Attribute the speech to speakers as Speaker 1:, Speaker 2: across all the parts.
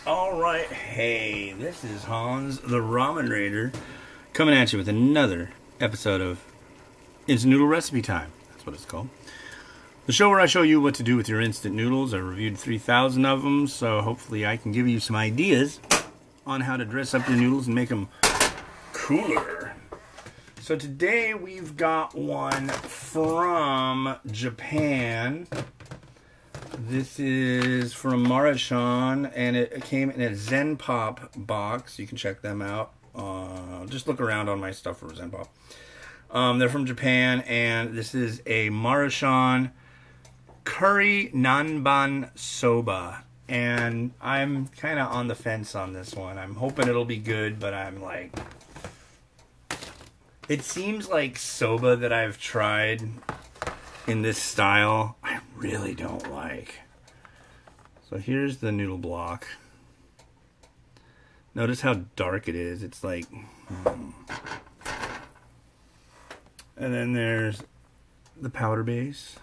Speaker 1: Alright, hey, this is Hans, the Ramen Rater, coming at you with another episode of Instant Noodle Recipe Time. That's what it's called. The show where I show you what to do with your instant noodles. I reviewed 3,000 of them, so hopefully I can give you some ideas on how to dress up your noodles and make them cooler. So today we've got one from Japan. This is from Maruchan, and it came in a Zen Pop box. You can check them out. Just look around on my stuff for Zen Pop. They're from Japan, and this is a Maruchan Curry Nanbn Soba. And I'm kind of on the fence on this one. I'm hoping it'll be good, but I'm like... It seems like soba that I've tried in this style, I really don't like. So here's the noodle block. Notice how dark it is. It's like... And then there's the powder base.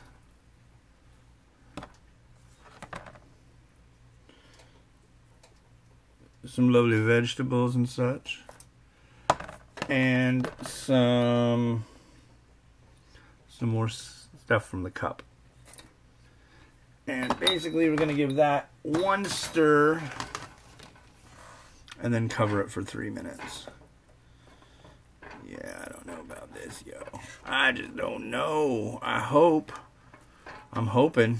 Speaker 1: Some lovely vegetables and such. And some more stuff from the cup. And basically we're going to give that one stir and then cover it for 3 minutes. Yeah, I don't know about this, yo. I just don't know. I'm hoping.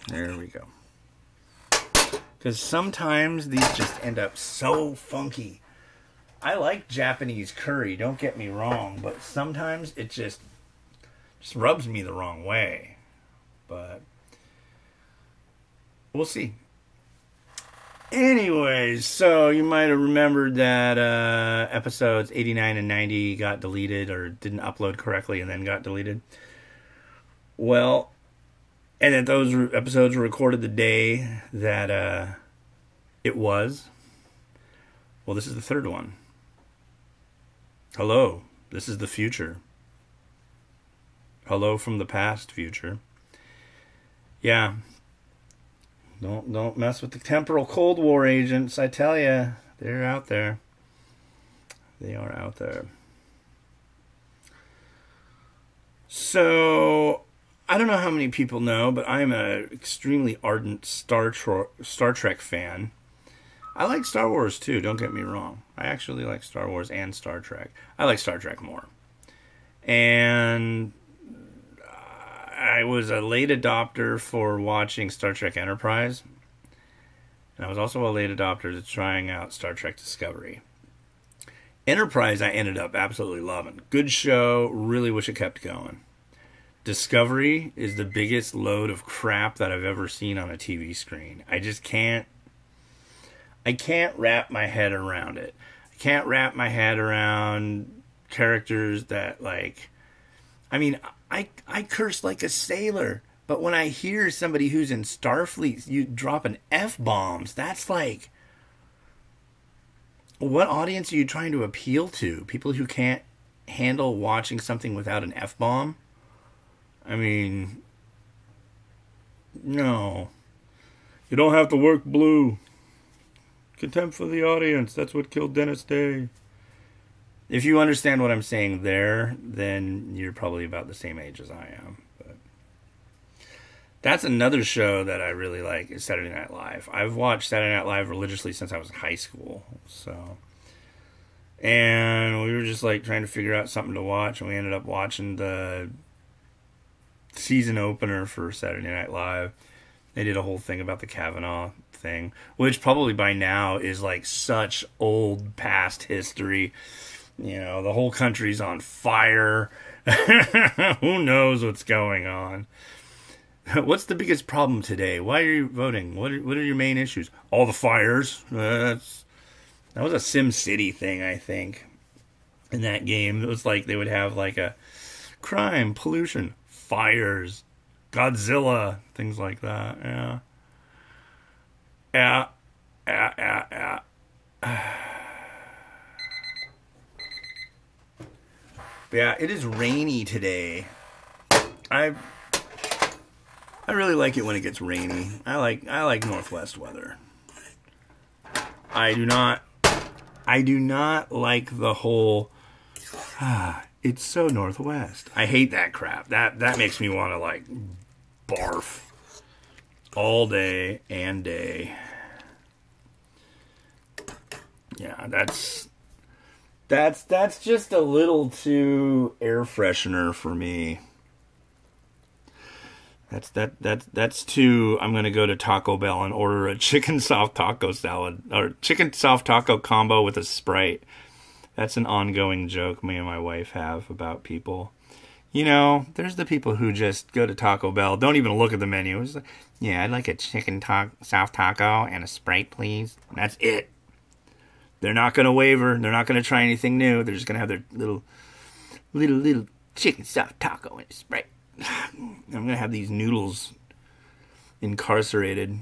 Speaker 1: There we go. Because sometimes these just end up so funky. I like Japanese curry, don't get me wrong, but sometimes it just rubs me the wrong way. But we'll see. Anyways, so you might have remembered that episodes 89 and 90 got deleted or didn't upload correctly and then got deleted. Well, and that those episodes were recorded the day that it was. Well, this is the third one. Hello, this is the future. Hello from the past, future. Yeah. Don't mess with the temporal Cold War agents. I tell you, they're out there. They are out there. So, I don't know how many people know, but I'm an extremely ardent Star Trek fan. I like Star Wars too, don't get me wrong. I actually like Star Wars and Star Trek. I like Star Trek more. And I was a late adopter for watching Star Trek Enterprise. And I was also a late adopter to trying out Star Trek Discovery. Enterprise I ended up absolutely loving. Good show, really wish it kept going. Discovery is the biggest load of crap that I've ever seen on a TV screen. I just can't wrap my head around it. I can't wrap my head around characters that, like... I mean, I curse like a sailor, but when I hear somebody who's in Starfleet, you dropping F-bombs, that's like... What audience are you trying to appeal to? People who can't handle watching something without an F-bomb? I mean... No. You don't have to work blue. Contempt for the audience. That's what killed Dennis Day. If you understand what I'm saying there, then you're probably about the same age as I am. But that's another show that I really like is Saturday Night Live. I've watched Saturday Night Live religiously since I was in high school. And we were just like trying to figure out something to watch, and we ended up watching the season opener for Saturday Night Live. They did a whole thing about the Kavanaugh thing, which probably by now is like such old past history. You know, the whole country's on fire. Who knows what's going on? What's the biggest problem today? Why are you voting? What are your main issues? All the fires. That was a Sim City thing, I think. In that game, it was like they would have like a crime, pollution, fires, Godzilla, things like that. Yeah. But yeah, it is rainy today. I really like it when it gets rainy. I like Northwest weather. I do not like the whole it's so Northwest. I hate that crap. That makes me want to like barf all day and day. Yeah, that's just a little too air freshener for me. That's too. I'm gonna go to Taco Bell and order a chicken soft taco salad or chicken soft taco combo with a Sprite. That's an ongoing joke me and my wife have about people. You know, there's the people who just go to Taco Bell, don't even look at the menu. It's like, yeah, I'd like a chicken soft taco and a Sprite, please. And that's it. They're not gonna waver. They're not gonna try anything new. They're just gonna have their little chicken soft taco and a Sprite. I'm gonna have these noodles incarcerated.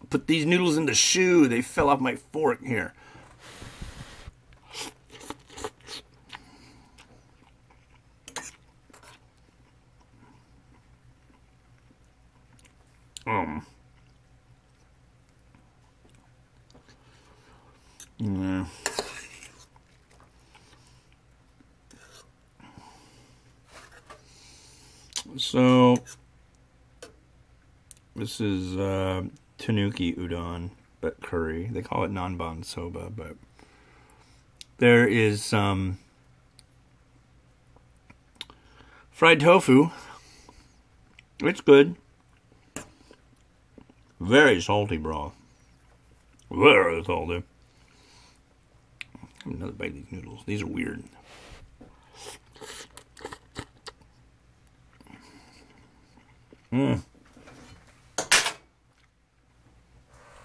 Speaker 1: Put these noodles in the shoe. They fell off my fork here. Yeah. So this is tanuki udon, but curry. They call it NANBAN Soba, but there is some fried tofu. It's good. Very salty broth. Very salty. Have another bite of these noodles. These are weird.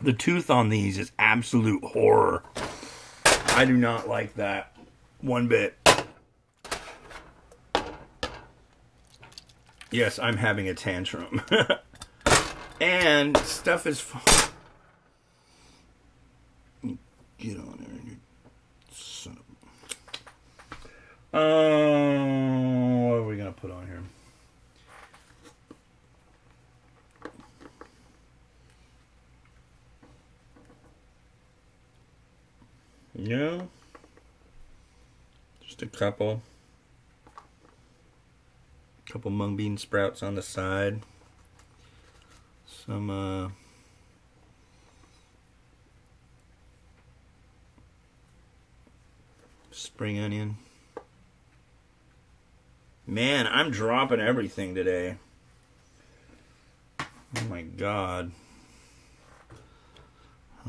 Speaker 1: The tooth on these is absolute horror. I do not like that one bit. Yes, I'm having a tantrum. And stuff is get on there, you son of what are we gonna put on here? No, just a couple mung bean sprouts on the side. Some spring onion. Man, I'm dropping everything today. Oh my God.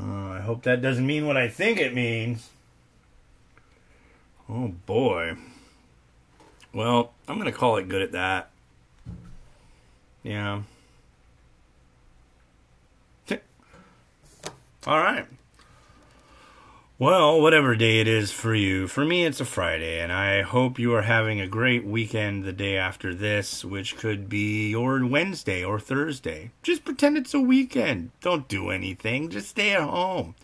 Speaker 1: I hope that doesn't mean what I think it means. Oh boy. Well, I'm gonna call it good at that. Yeah. All right. Well, whatever day it is for you, for me it's a Friday, and I hope you are having a great weekend the day after this, which could be your Wednesday or Thursday. Just pretend it's a weekend. Don't do anything. Just stay at home.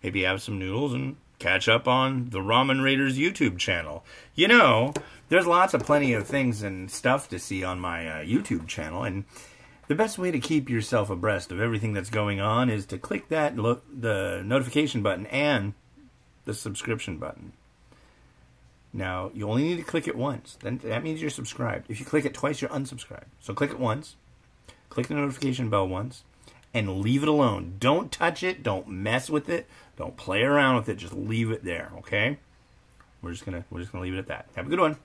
Speaker 1: Maybe have some noodles and catch up on the Ramen Rater's YouTube channel. You know, there's plenty of things and stuff to see on my YouTube channel, and the best way to keep yourself abreast of everything that's going on is to click that the notification button and the subscription button. Now, you only need to click it once. Then that means you're subscribed. If you click it twice, you're unsubscribed. So click it once, click the notification bell once, and leave it alone. Don't touch it. Don't mess with it. Don't play around with it. Just leave it there. Okay? We're just gonna leave it at that. Have a good one.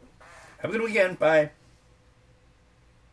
Speaker 1: Have a good weekend. Bye.